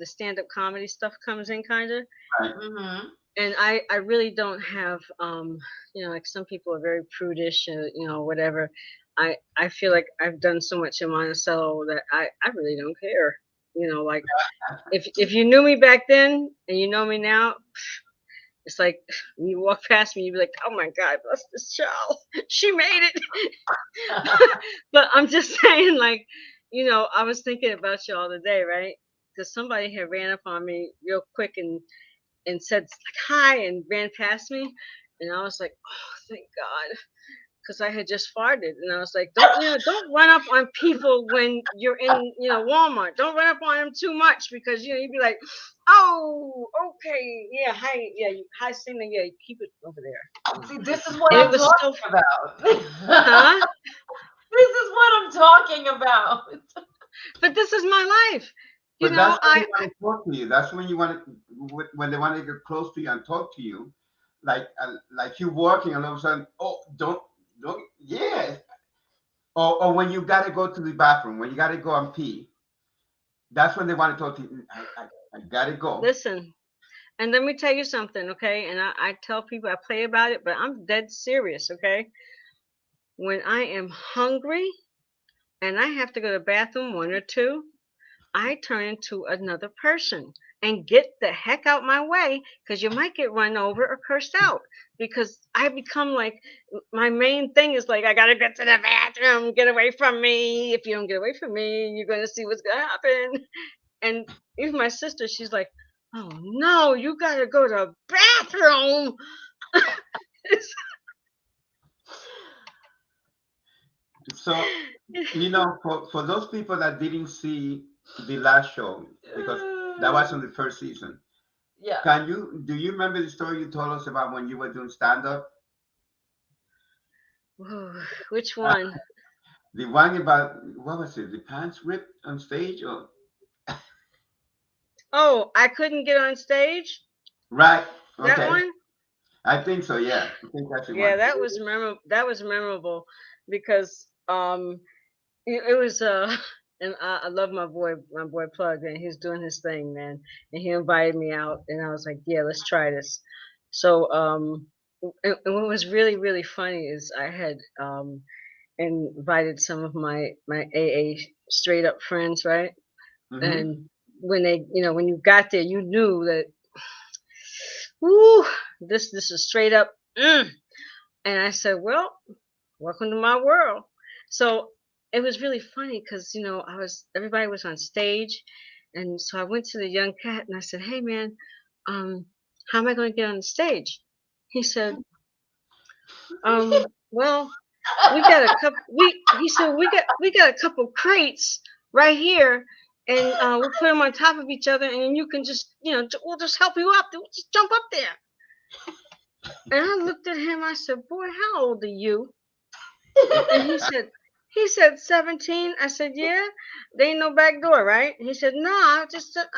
stand-up comedy stuff comes in, kind of. Right. Mm-hmm. And I really don't have, you know, like some people are very prudish, you know, whatever. I feel like I've done so much in Monticello that I really don't care. You know, like if you knew me back then and you know me now, it's like when you walk past me, you'd be like, oh my God, bless this child. She made it. But I'm just saying, like, you know, I was thinking about you all the day, right? Because somebody had ran up on me real quick and said like hi and ran past me. And I was like, oh, thank God. Because I had just farted, and I was like, don't run up on people when you're in, you know, Walmart. Don't run up on them too much, because, you know, you'd be like, oh, okay, yeah, hi, yeah, hi, Sina, yeah, keep it over there. See, this is what I'm talking about. Huh? This is what I'm talking about. But this is my life. You but know, that's when you want to talk to you. That's when you want to, when they want to get close to you and talk to you, like you walking, and all of a sudden, oh, don't. Yeah. Or when you got to go to the bathroom, when you got to go and pee, that's when they want to talk to you. I got to go. Listen, and let me tell you something, okay? And I tell people, I play about it, but I'm dead serious, okay? When I am hungry and I have to go to the bathroom 1 or 2, I turn into another person and get the heck out my way, because you might get run over or cursed out, because I become like, my main thing is like, I gotta get to the bathroom, get away from me. If you don't get away from me, you're gonna see what's gonna happen. And even my sister, she's like, oh no, you gotta go to the bathroom. So, you know, for those people that didn't see the last show, because that was on the first season. Yeah. Do you remember the story you told us about when you were doing stand-up? Which one? The one about, what was it? The pants ripped on stage, or? Oh, I couldn't get on stage? Right. Okay. That one? I think so, yeah. I think that's the one. Yeah, that was memorable. That was memorable because it was and I love my boy Plug, and he's doing his thing, man. And he invited me out, and I was like, yeah, let's try this. So and what was really, really funny is I had invited some of my AA straight up friends, right? Mm-hmm. And when they, you know, when you got there, you knew that, whoo, this is straight up. And I said, well, welcome to my world. So it was really funny because, you know, everybody was on stage. And so I went to the young cat and I said, hey man, how am I going to get on the stage? He said, well, we got a couple, he said, we got a couple crates right here, and we'll put them on top of each other, and then you can just, you know, we'll just help you up. We'll just jump up there. And I looked at him. I said, boy, how old are you? And he said 17. I said, yeah, there ain't no back door, right? And he said, no, I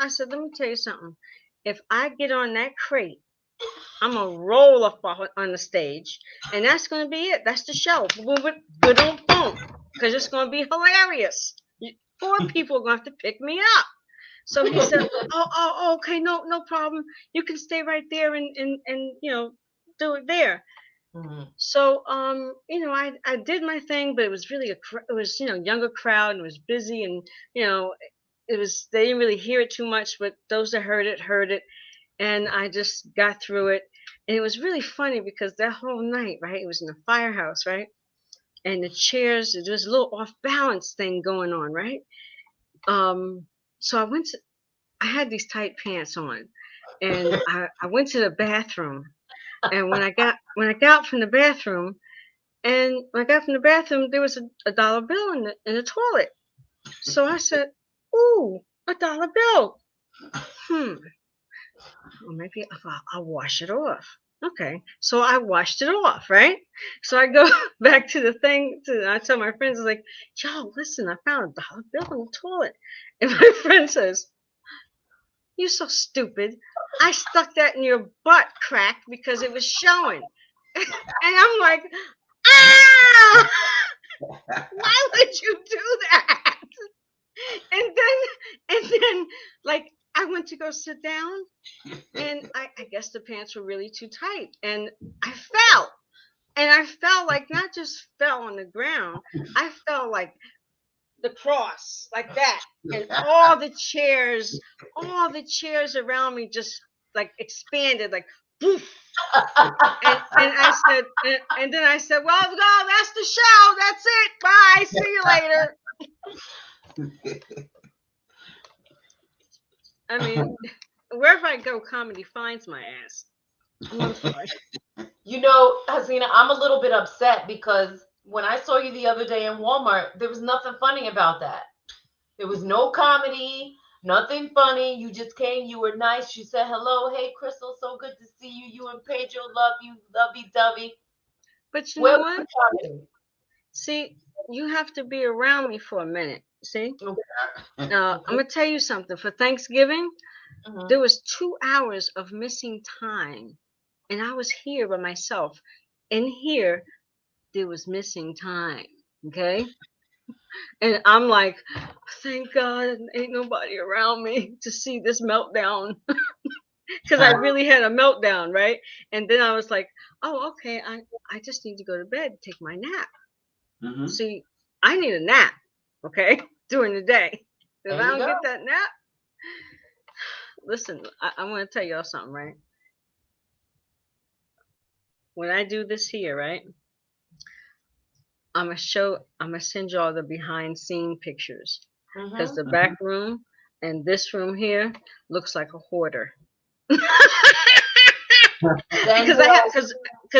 said, let me tell you something. If I get on that crate, I'm going to roll up on the stage, and that's going to be it. That's the show. Because it's going to be hilarious. 4 people are going to have to pick me up. So he said, oh, okay, no problem. You can stay right there and do it there. Mm-hmm. So I did my thing, but it was really younger crowd, and it was busy, and they didn't really hear it too much, but those that heard it, and I just got through it. And it was really funny because that whole night, right, it was in the firehouse, right, and the chairs, there was a little off balance thing going on, right. So I had these tight pants on, and I went to the bathroom, and when I got out from the bathroom, there was a dollar bill in the toilet. So I said, "Ooh, a dollar bill. Well, maybe I'll wash it off." Okay, so I washed it off, right? So I go back to the thing. I tell my friends, like, "Yo, listen, I found a dollar bill in the toilet," and my friend says, "You so stupid. I stuck that in your butt crack because it was showing." And I'm like, "Ah! Why would you do that?" And then like I went to go sit down, and I guess the pants were really too tight, and I fell. And I fell, like, not just fell on the ground, I fell like the cross, like that. And all the chairs around me just like expanded, like poof. And I said, and then I said, "Well, no, that's the show. That's it. Bye. See you later." I mean, wherever I go, comedy finds my ass. Hassina, I'm a little bit upset because when I saw you the other day in Walmart, there was nothing funny about that. There was no comedy, nothing funny. You just came, you were nice. You said hello, hey Crystal, so good to see you. You and Pedro love you, lovey-dovey. But you know what? See, you have to be around me for a minute. See? Okay. I'm gonna tell you something. For Thanksgiving, there was 2 hours of missing time. And I was here by myself. And here, there was missing time. Okay? And I'm like, thank God, ain't nobody around me to see this meltdown. Because I really had a meltdown, right? And then I was like, oh, okay, I just need to go to bed and take my nap. Mm-hmm. See, I need a nap, okay, during the day. If I don't get that nap, listen, I want to tell y'all something, right? When I do this here, right, I'm gonna send y'all the behind scene pictures, because the back room and this room here looks like a hoarder. Because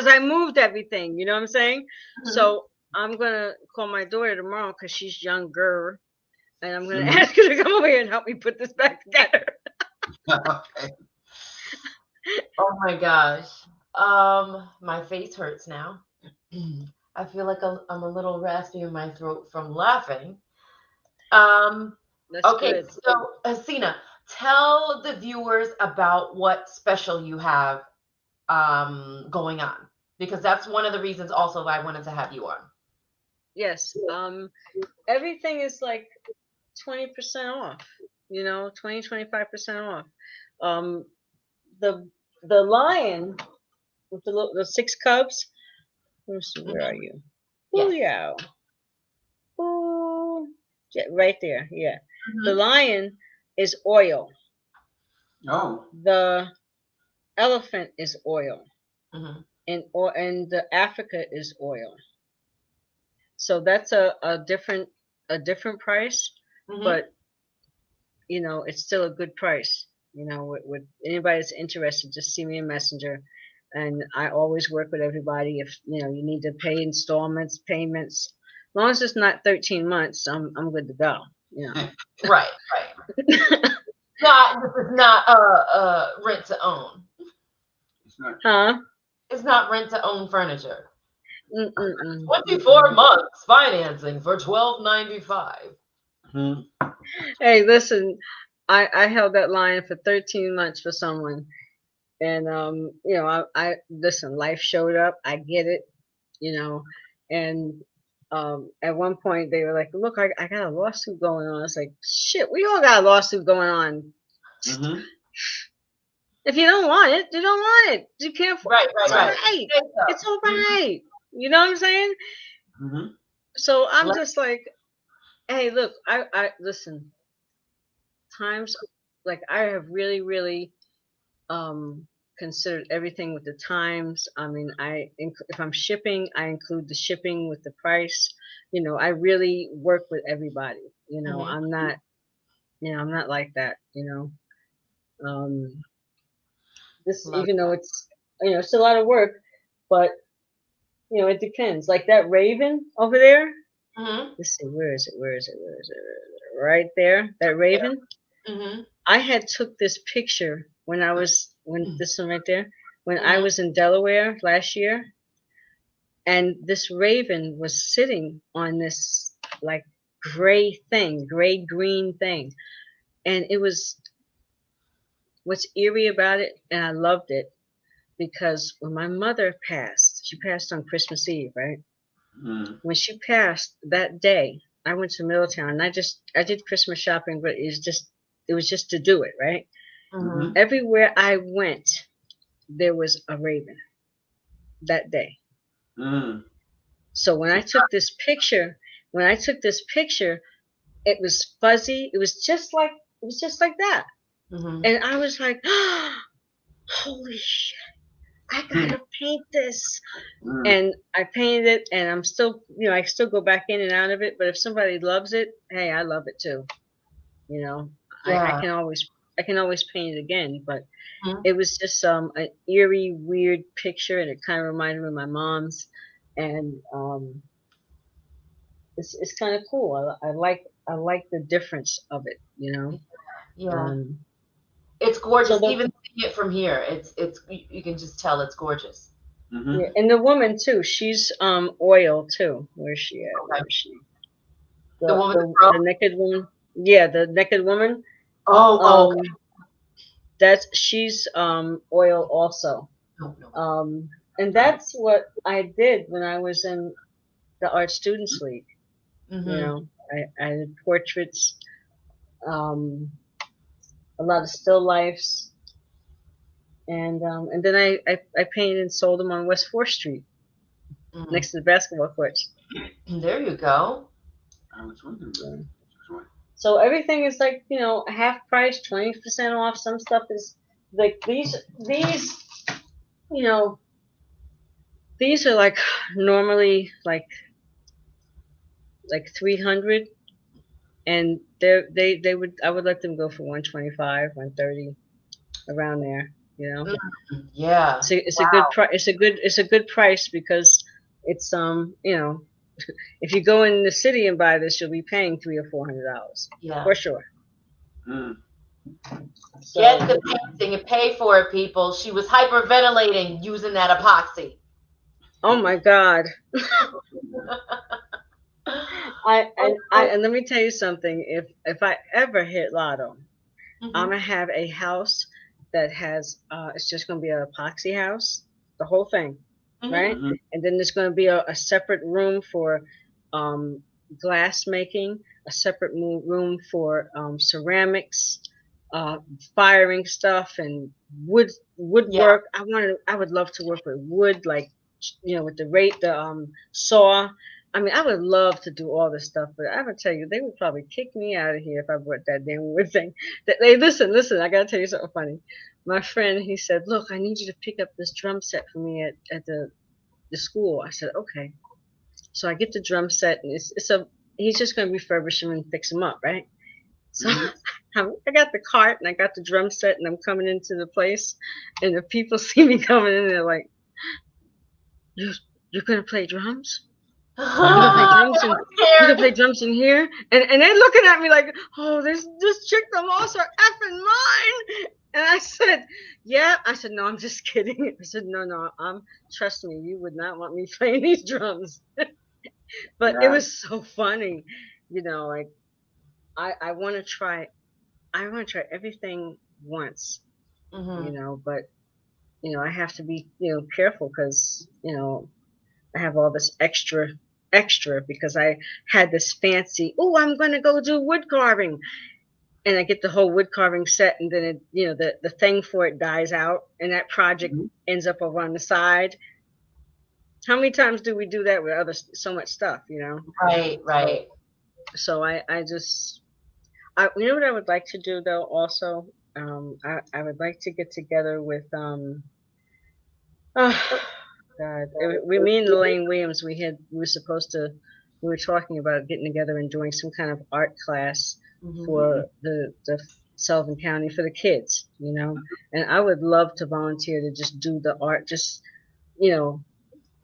I moved everything, you know what I'm saying? Mm-hmm. So I'm gonna call my daughter tomorrow because she's younger, and I'm gonna ask her to come over here and help me put this back together. Okay. Oh my gosh. My face hurts now. I feel like I'm a little raspy in my throat from laughing. Okay, good. So Hassina, tell the viewers about what special you have going on, because that's one of the reasons also I wanted to have you on. Yes. Everything is like 20% off, 25% off. The lion with the 6 cubs. Let me see, where are you? Oh, yeah. Oh, yeah, right there. Yeah. The lion is oil. Oh. The elephant is oil. And the Africa is oil. So that's a different price, but it's still a good price. With anybody that's interested, just see me a messenger. And I always work with everybody. If you need to pay installments, payments, as long as it's not 13 months, I'm good to go. Right. This is not rent to own. It's not. Huh? It's not rent to own furniture. 24 months financing for $12.95. Hey, listen, I held that line for 13 months for someone. And, I listen, life showed up. I get it, and at one point they were like, look, I got a lawsuit going on. I was like, shit, we all got a lawsuit going on. Mm-hmm. If you don't want it, you don't want it. You can't. Right. It's all right. It's all right. You know what I'm saying? Mm-hmm. So I'm just like, hey, look, I listen. Times like I have really, really considered everything with the times. I mean, if I'm shipping, I include the shipping with the price. You know, I really work with everybody. You know, I'm not like that. You know, even though it's it's a lot of work, but it depends. Like that raven over there. Let's see, where is it? Where is it? Where is it? Right there, that raven. I had took this picture when this one right there, when I was in Delaware last year, and this raven was sitting on this like gray green thing, and it was what's eerie about it, and I loved it because when my mother passed, she passed on Christmas Eve, right? When she passed that day, I went to Middletown and I did Christmas shopping, but it was just to do it, right? Everywhere I went, there was a raven that day. So when I took this picture, it was fuzzy. It was just like that. And I was like, oh, holy shit, I gotta paint this. And I painted it, and I'm still, I still go back in and out of it. But if somebody loves it, hey, I love it too. I can always paint it again. But it was just an eerie, weird picture, and it kind of reminded me of my mom's. And it's kind of cool. I like the difference of it. Yeah. It's gorgeous. Even seeing it from here, it's you can just tell it's gorgeous. Yeah, and the woman too. She's oil too. Where's she at? Where is she? The woman, the naked woman. Yeah, the naked woman. Oh, okay. She's oil also. And that's what I did when I was in the Art Students League. I did portraits, a lot of still lifes. And then I painted and sold them on West 4th Street, next to the basketball courts. There you go. I was wondering. So everything is like half price, 20% off. Some stuff is like these these are like normally like 300, and I would let them go for 125, 130, around there. Yeah. So it's a good price. It's a good price because it's if you go in the city and buy this, you'll be paying $300 or $400. Yeah, for sure. So, get the painting and pay for it, people. She was hyperventilating using that epoxy. Oh my God. And let me tell you something. If I ever hit lotto, I'm gonna have a house that has it's just gonna be an epoxy house, the whole thing, right? And then there's gonna be a separate room for glass making, a separate room for ceramics, firing stuff, and woodwork. Yeah. I would love to work with wood, like with the saw. I mean, I would love to do all this stuff, but I would tell you, they would probably kick me out of here if I brought that damn wood thing. Listen, I gotta tell you something funny. My friend, he said, look, I need you to pick up this drum set for me at the school. I said, okay. So I get the drum set, and he's just gonna refurbish them and fix them up, right? So I got the cart and I got the drum set, and I'm coming into the place, and the people see me coming in, and they're like, you're gonna play drums? You're gonna play drums in here? And they're looking at me like, oh, this chick done lost her effing mind. And I said, yeah. I said, no, I'm just kidding. I said, no, trust me, you would not want me playing these drums. But it was so funny, like I want to try everything once, but I have to be careful because I have all this extra extra because I had this fancy, oh, I'm going to go do wood carving. And I get the whole wood carving set, and then it, you know, the thing for it dies out, and that project ends up over on the side. How many times do we do that with so much stuff, you know? Right. So I you know what I would like to do though also? I would like to get together with oh God, me and Elaine Williams, we were talking about getting together and doing some kind of art class for the Sullivan County for the kids, you know. And I would love to volunteer to just do the art, just, you know,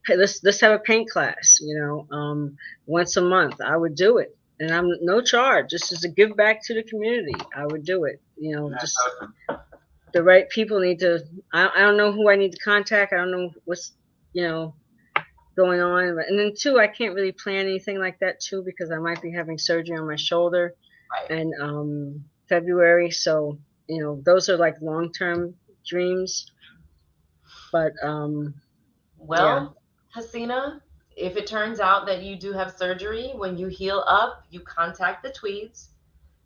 let's have a paint class, you know, once a month. I would do it, and I'm no charge. Just as a give back to the community, I would do it. You know, just the right people need to. I don't know who I need to contact. I don't know what's, you know, going on. And then too, I can't really plan anything like that too because I might be having surgery on my shoulder in February. So, you know, those are like long-term dreams. But well, Hassina, if it turns out that you do have surgery, when you heal up, you contact the Tweeds,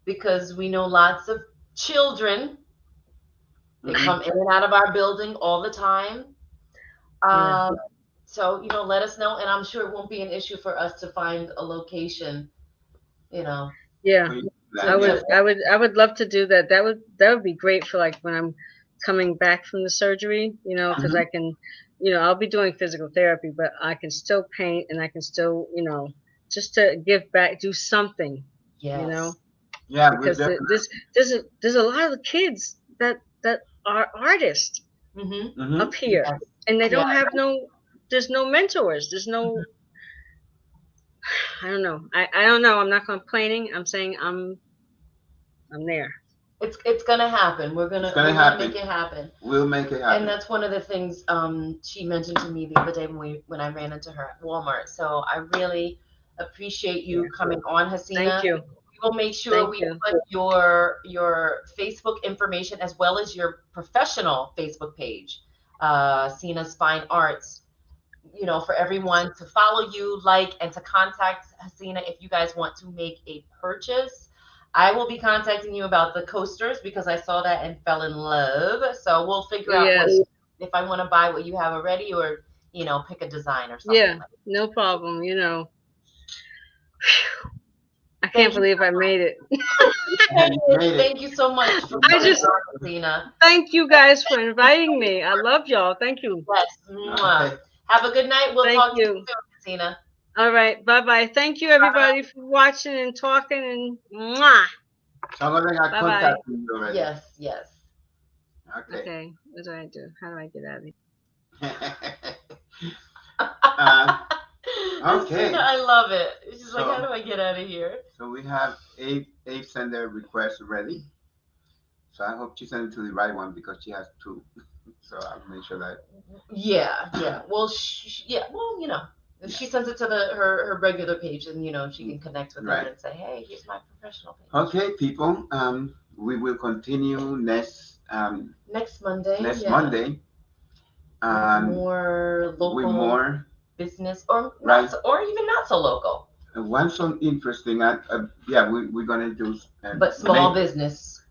because we know lots of children. They come in and out of our building all the time. So, you know, let us know, and I'm sure it won't be an issue for us to find a location, you know. Yeah. I would love to do that. That would be great for like when I'm coming back from the surgery, you know, because I can, you know, I'll be doing physical therapy, but I can still paint and I can still, you know, just to give back, do something, you know. Yeah, because there's a lot of kids that are artists up here, and they don't have there's no mentors. There's no, I don't know. I don't know. I'm not complaining. I'm saying I'm there. It's gonna happen. We're gonna make it happen. We'll make it happen. And that's one of the things she mentioned to me the other day when I ran into her at Walmart. So I really appreciate you coming on, Hassina. Thank you. We will make sure we put your Facebook information as well as your professional Facebook page, Sina's Fine Arts, you know, for everyone to follow you, like, and to contact Hassina if you guys want to make a purchase. I will be contacting you about the coasters because I saw that and fell in love. So we'll figure out if I want to buy what you have already, or, you know, pick a design or something. Yeah, no problem. You know, I can't believe I made it. Thank you so much for Hassina. Thank you guys for inviting me. I love y'all. Thank you. Yes. Have a good night. We'll talk to you soon, Hassina. All right. Bye-bye. Thank you, everybody, for watching and talking. And mwah. Bye-bye. Yes. Okay. What do I do? How do I get out of here? Okay. I love it. She's like, how do I get out of here? So we have Abe sent their request ready. So I hope she sent it to the right one because she has two. So I'll make sure that. Yeah. Well, well, you know, if she sends it to her regular page, and, you know, she can connect with her and say, hey, here's my professional page. Okay, people. We will continue next Monday. Monday. More local. With more business, or or even not so local. One so interesting. We're gonna do. But small businesses.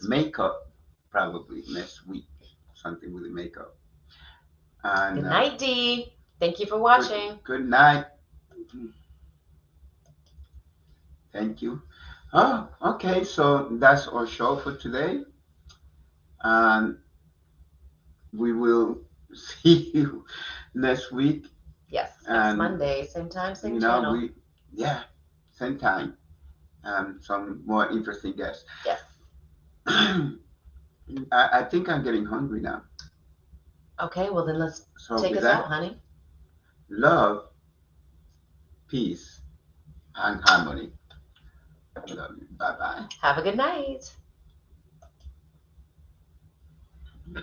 Makeup, probably next week. Something with the makeup. And, good night, Dee. Thank you for watching. Good night. Thank you. Oh, okay. So that's our show for today. And we will see you next week. Yes, next Monday, same time, same channel. Same time. Some more interesting guests. Yes. I think I'm getting hungry now. Okay, well then let's take us out, honey. Love, peace, and harmony. Love you. Bye-bye. Have a good night.